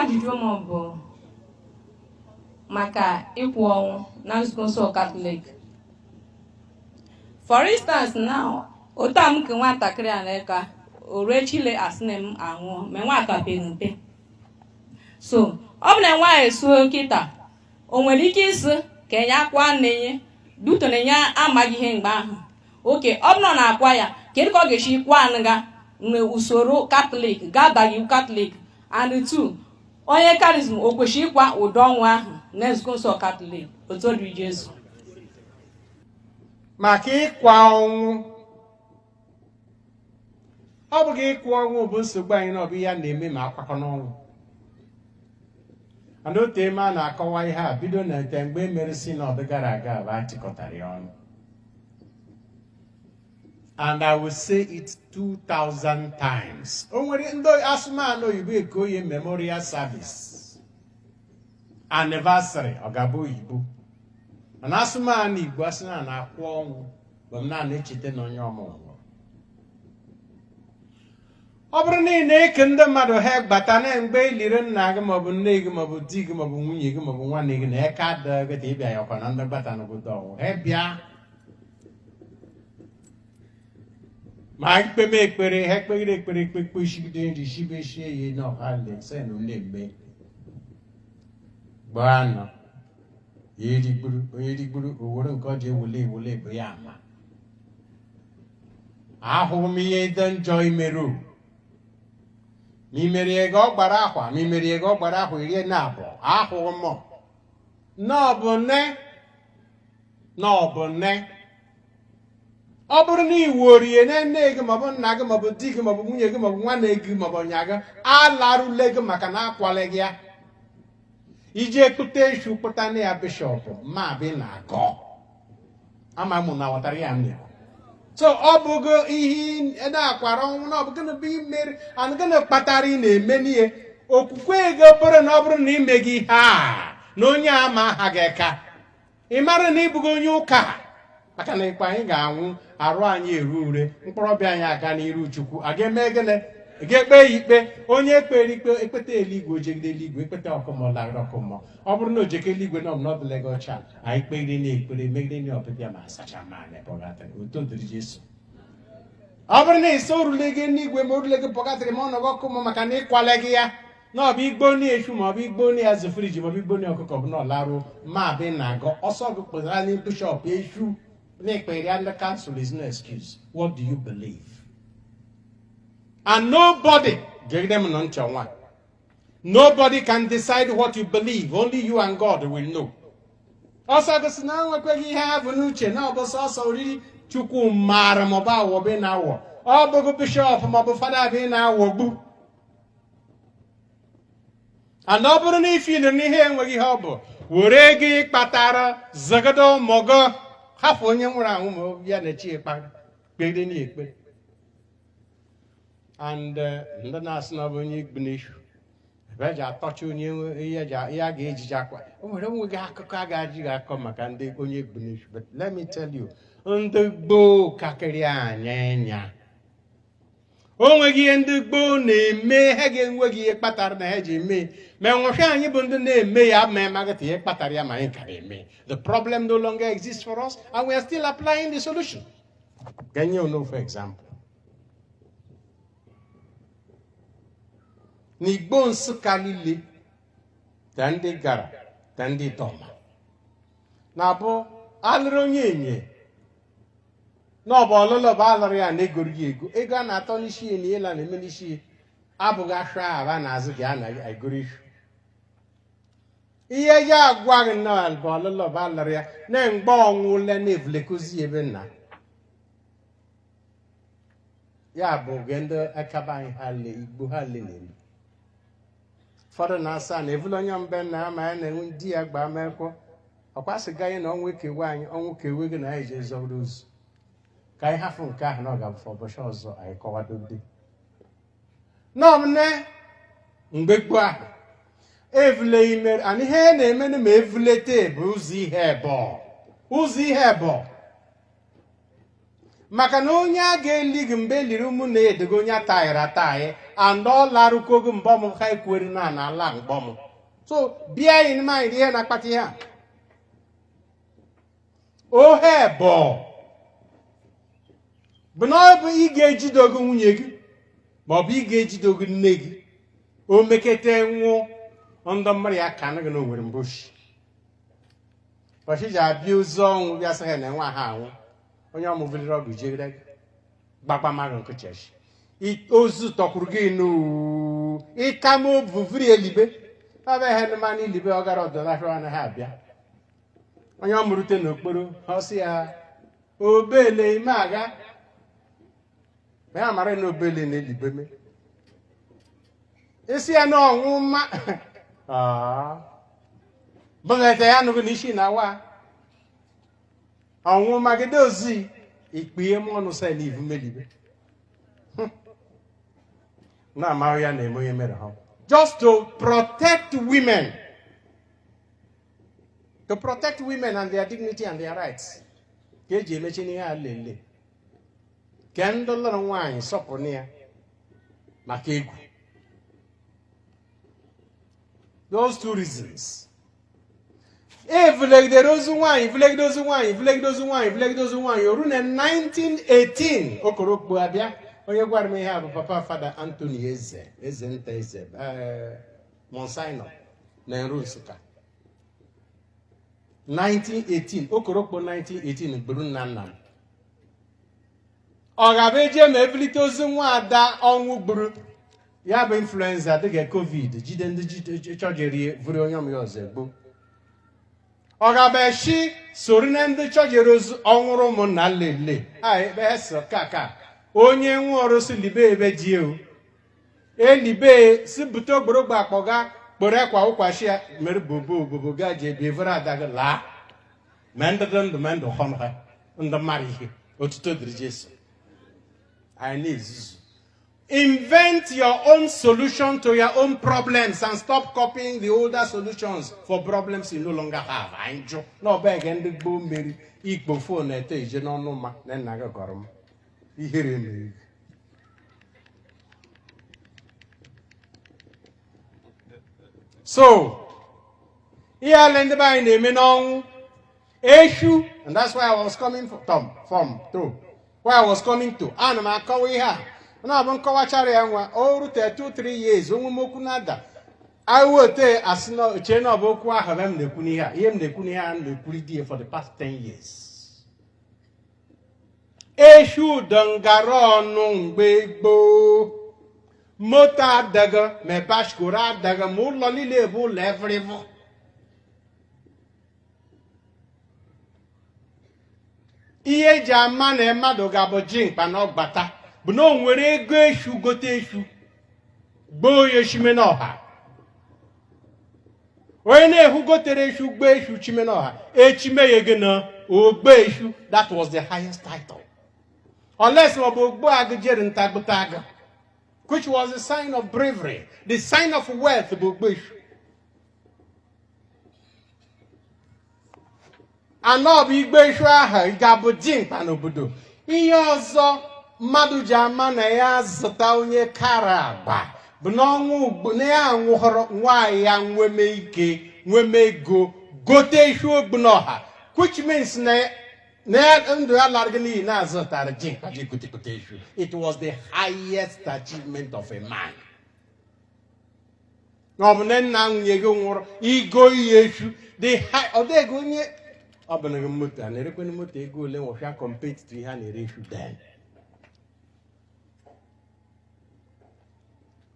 ajụjụ m bụ maka ịkwụ ọnwụ na nzukọ nsọ Catholic. For instance, now otu a m ke nwatakịrị a na-eka ore chile asị na m anwụọ ma nwata penumpe. So ọ bụ na nwaanyị esuo nkịta, o nwere ike isi ka enye akwa na-enye duto na enye amaghị ihe mgbe ahụ. Oke, ọ bụ na ọ na-akwa ya kedu ka ọ ga-esi kwa anụga n'usoro Catholic ga-adaghị Catholic. And two, onye karizm o kwesịrị ịkwa ụdị ọnwụ ahụ na nzukọ nsọ Catholic otu ọ dị Jesu. Maka ịkwa ọnwụ, ọ bụghị ịkwa ọnwụ bụ nsogbu anyị na ọ bụ ihe a na-eme ma akwakọ n'ọnwụ. And otu eme a na-akọwa ihe a bido na nte mgbe mere si na ọdụ gara aga bụ achịkọtara ya ọnụ. And I will say it 2,000 times. O nwere ndị asụmanụ oyibo eke oye memorial service anniversary ọ ga-abụ oyibo. Mana asụmanụ Igbo asị na na-akwụ ọnwụ bụ m na-echeta na onye ọmụmụ. Ọ bụrụ na ị na-eke ndị mmadụ ha gbata na mgbe iliri nna gị maọbụ nne gị maọbụ di gị maọbụ nwunye gị maọbụ nwanne gị na eka adịghị ka ịbịa ya ọkwa na ndị gbata n'obodo ọnwụ ha bịa ma ikpeme ekpere ha ekpegide ekpere ekpekpe ishigide nri shibe shie ya na ọha lese na na-eme gbaa nọ ya erigburu onye erigburu owere nke ọ ji ewule ebo ya ama. Ahụghị m ihe dị njọ imerụ ma imeri ego ọ gbara akwa ma imeri ego ọ gbara akwa iri na abụọ ahụghị m n'ọbụ nne ọ bụrụ na iwu orie na nne gị maọbụ nna gị maọbụ di gị maọbụ nwunye gị maọbụ nwanne gị maọbụ ọnya gị alarụle gị maka na akwale gị ya iji ekpute ishu kpụta na ya bishọp ma bụ na-agọ ama mụ na ghọtara ya mmiri. So ọ bụgo ihe na-akwara ọnwụ na ọ bụ gịnị bụ imeri and gịnị kpatara ị na-eme n'ihe okwukwe ego bụrụ na ọ bụrụ na ime gị ihe a na onye ama aha gị ka ị mara na ịbụgo onye ụka maka na ikpe anyị ga-anwụ arụ anyị eru ure mkpọrọbịa anyị aga n'iru Chukwu a ga-eme gịnị ga-ekpe ya ikpe onye ekpere ikpe ekpeta eluigwe ojegide eluigwe ekpeta ọkụmọ larịrị ọkụmọ. Ọ bụrụ na o jeke eluigwe na ọbụla gị ọcha anyị kpegide na ekpere megide na ọbịbịa ma asacha ma na-epọgatịrị otu ndịrị Jesu. Ọ bụrụ na ise orule gị n'igwe ma orule gị pọgatịrị ma ọnọgụ ọkụmọ maka na ịkwale gị ya na ọ bụ igbo na echu ma ọ bụ igbo na azụ friji ma ọ bụ igbo na ọkụkọ bụ na ọlarụ ma bụ na agọ ọsọ gị kpụtara na bishọp echu na ekpere ya ndị council is no excuse. What do you believe? And nobody can decide what you believe. Only you and God will know. Also, gosi na nwekweghị ihe ha bụ n'uche na ọ bụ sọsọ oriri Chukwu mara ma ọ bụ awọbe na awọ. Ọ bụghị bishọp ma ọ bụ fada bụ na awọgbu. And ọ bụrụ na ifili n'ihe enweghị ihe ọ bụ were gị kpatara zagado mọgọ hapụ onye nwụrụ anwụ ma ya na chi kpegide na ekpere. And ndị na-asị na ọ bụ onye igbu n'ishu ebe eji atọcha onye ihe a ga-ejiji akwa o nwere onweghị akụkọ a ga-ajighị akọ maka ndị onye igbu n'ishu. But let me tell you, ndị gboo kakịrị anya o nweghị ihe ndị gboo na-eme ha ga-enweghị ihe kpatara na ha ji eme ma nwụcha anyị bụ ndị na-eme ya ma amaghịta ihe kpatara ya ma anyị kara eme. The problem no longer exists for us and we are still applying the solution. Can you know for example? N'Igbo Nsụka niile ka ndị gara ka ndị tọma na-abụ alụrụ onye enye na ọ bụ ọlụlụ bụ alụrụ ya na-egoro ya ego a na-atọ n'isi ya na ihe na-eme n'isi ya abụghị ashụ ahụ na-azụ gị a na-egoro ishu ihe ya agwa gị na bụ ọlụlụ bụ alụrụ ya na mgbe ọnwụ ule na-evulekozi ebe nna ya bụ oge ndị akaba anyị ha le Igbo ha le na-eme. Ụfọdụ na-asa na evulu onye mbe na ya ma ya na-enwe di ya gbaa mekwọ ọkwasịga anyị na ọnwụ ekewe anyị ọnwụ kewe gị na anyị ji ezọrọ ozu ka anyị hafụ nke ahụ na ọ ga-abụ ụbọchị ọzọ anyị kọwadode n'ọmne mgbe gboo ahụ evule ime and ihe na-eme ma evulete bụ ụzọ ihe ebe maka na onye a ga-eli gị mgbe eliri ụmụ na-edego onye atahịrị atahị and all Larukogu Bomb High Querina and Lang Bomb. So, bear in mind here, Napatia. Oh, hair ball. But now, be gauge dogun yig, Bobby gauge dogun nig. Oh, make it a on the Maria Canagan over in bush. But she's abused on with your hand and one hound. When you're moving rug with Jig, Baba Maron Kuchesh. It also talk again. No, it come over very libe. I've had the money libe or got the last one and a half. Yeah. When you're moving no puru, Hosia, obey Maga. I am a no belly libe me. Is he a no woman? Ah, but I am not going to now. I won't make a dozy. It be a mono say leave me. Now, Marianne, just to protect women. To protect women and their dignity and their rights. KJ mentioning her lily. Candle and wine, supper near Makegu. Those two reasons. If like the rose wine, if like those wine, if like those wine, if like those wine, you're in 1918. Okorok Buabia. Oh, you got me have Papa Father Anthony Eze, Monsignor, Nerusuka. 1918, Okorokpo 1918, Brunanam. Orabeje Mevlitozen Wada on Bru. Yab influenza, they get COVID, Jiden the Chogeri, Vurion Yosebo. Orabeshi, Surinan the Chogeros, Onromo Nalele. I, Bessa, Kaka. Onye nworo si libe ebe ji o libe si buto gboro akpoga gboro ekwa ukwashi mere bobo ga je bi vra daga la mendo khonha ndo mari otuto diri Jesu. I need invent your own solution to your own problems and stop copying the older solutions for problems you no longer have. Anjo no beg and go meri Igbo phone ete je no no ma na naga gorom. So, here I learned by name on issue, and that's where I was coming from through. Where I was coming to. And I'm coming here. Now I'm going to Charianwa, all 2-3 years, Umukunada. I will tell as no chain of Okwa have them the Kunia, him the Kunia and the Puri for the past 10 years. Eshu dangaro nung bebo mota daga me bashkura daga muloli lebu levrevo. Iye jamane madoga bojing panok bata. Buno nwere ego eshu gote eshu. Bo yeshimenoha. Wene hu gotere eshu gbe eshu chimenoha. Echime yegena ogbe eshu. That was the highest title. Unless which was a sign of bravery, the sign of wealth. And now be Beshua, Gabojin Panobudo. He also Maduja Manaya Zataunye Karaba. Bunong Bunea, why young women go, Gote Shu Bunoha, which means it was the highest achievement of a man. The high of the Gunya Abanamuta and Erequenamuta go level shall compete to Hanny then.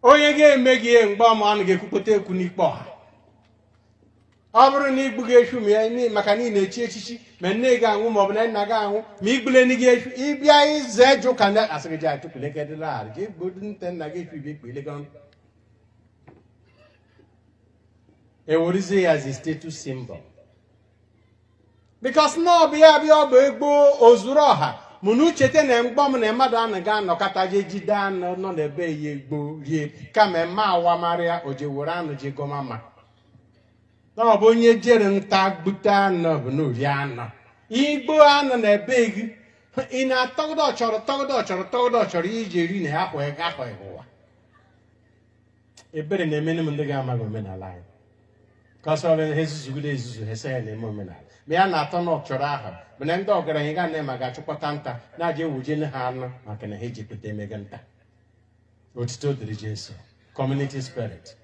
Oh, again, Meggy and Bomb on Gekupote Kunipa. Abra ni bugeshu mi makani ne chichi menega ngumo bna naga mi gbule ni geshu ibia ize jo kana asgeja to pleke de la ge godun ten na geshu bi gbele gan e worize as a status symbol because no bia ogbo ozuroha munu chete na mgbom na madu anaga nokata je jidan no na be ye gbo ye kama ma wa maria oje woranu je gomama. No, bonye jeren tag butan no riana. Igbo an na beg in a todo chor, ije in halfway. ebere na-emene m ndị ga-amaghị omenala anyị ka ọsọ ọrụ ha ezuzugodo ezuzu ha ese ya na-eme omenala ma ya na-atọ na ọchọrọ ahụ mana ndị ọgaranya ga na ma ga-achụkọta nta na-aja ewujene ha anụ maka na ha ejikọta emega nta. Otito dịrị Jesu. Community spirit.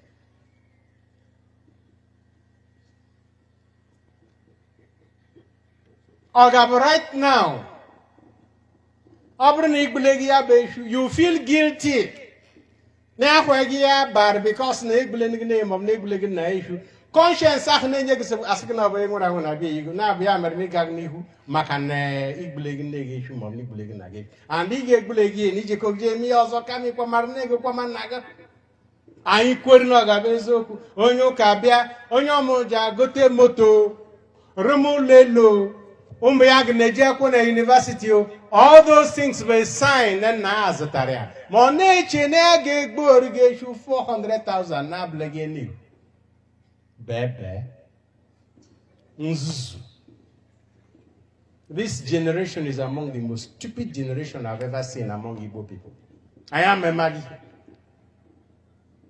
Ọ ga-abụ right now ọ bụrụ na igbule gị ya bụ echu you feel guilty na-ekweghị ya bara because na egbule gị na ma ọ bụ na egbule gị na echu conscience ahụ na-enye gị asị gị na ọ bụ nwere anwụ na-abịa ihu na-abụ ya mere na ịga n'ihu maka na igbule gị na gị echu ma ọ bụ na igbule gị na gị and ị ga-egbule gị na ijekọ gị eme ihe ọzọ kama ịkwamara na ego kwama nna gị. Anyị kwere na ọ ga-abụ eziokwu onye ụka bịa onye ọmụja gote moto rum ụlọ elu ụmụ ya gị na-eji akwụ na university all those things were sign na nna azụtara ya ma ọ na-eche na ya ga-egbu ori ga-echu 400,000 na abụlịghị n'ihu bebe nzuzu. This generation is among the most stupid generation I've ever seen among Igbo people. Anyị amaghị ihe.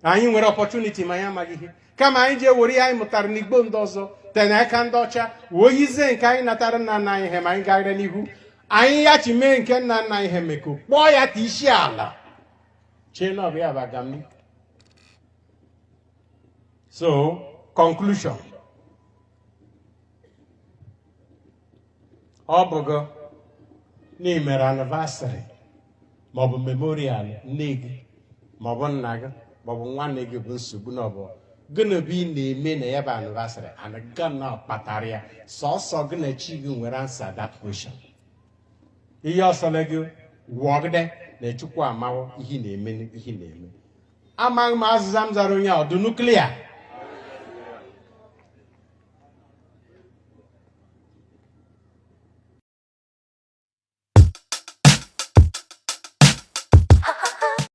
Anyị nwere opportunity ma anyị amaghị ihe kama anyị ji ewere anyị mụtara n'Igbo ndị ọzọ tena aka ndị ọcha oyize nke anyị natara nna nna anyị ihe ma anyị gagara n'ihu anyị ya chi mee nke nna nna anyị ihe meko kpọọ ya ta isi ala chee na ọ bụ ya bụ agamni. So conclusion ọ bụgo na ị mere anniversary maọbụ memorial nne gị maọbụ nna gị maọbụ nwanne gị bụ nsogbu na ọbụ gịnị bụ ị na-eme na ya bụ anniversary and gana kpatara ya sọsọ gị na chi gị nwere answer that question. Ihe ọsọle gị wọgide na Chukwu amawo ihe na-eme ihe na-eme. Amaghị m azịza m zara onye a ọdụ nuklia